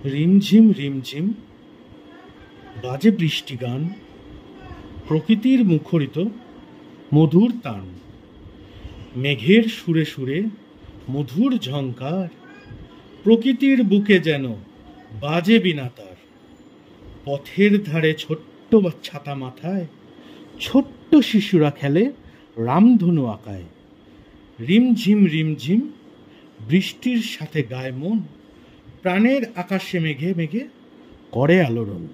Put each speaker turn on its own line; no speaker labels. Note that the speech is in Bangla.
রিমঝিম রিমঝিম বাজে বৃষ্টি গান, প্রকৃতির মুখরিত মধুর তান। মেঘের সুরে সুরে মধুর ঝংকার, প্রকৃতির বুকে যেন বাজে বিনা তার। পথের ধারে ছোট্ট ছাতা মাথায় ছোট্ট শিশুরা খেলে রামধনু আঁকায়। রিমঝিম রিমঝিম বৃষ্টির সাথে গায় মন, প্রাণের আকাশে মেঘে মেঘে করে আলোড়ন।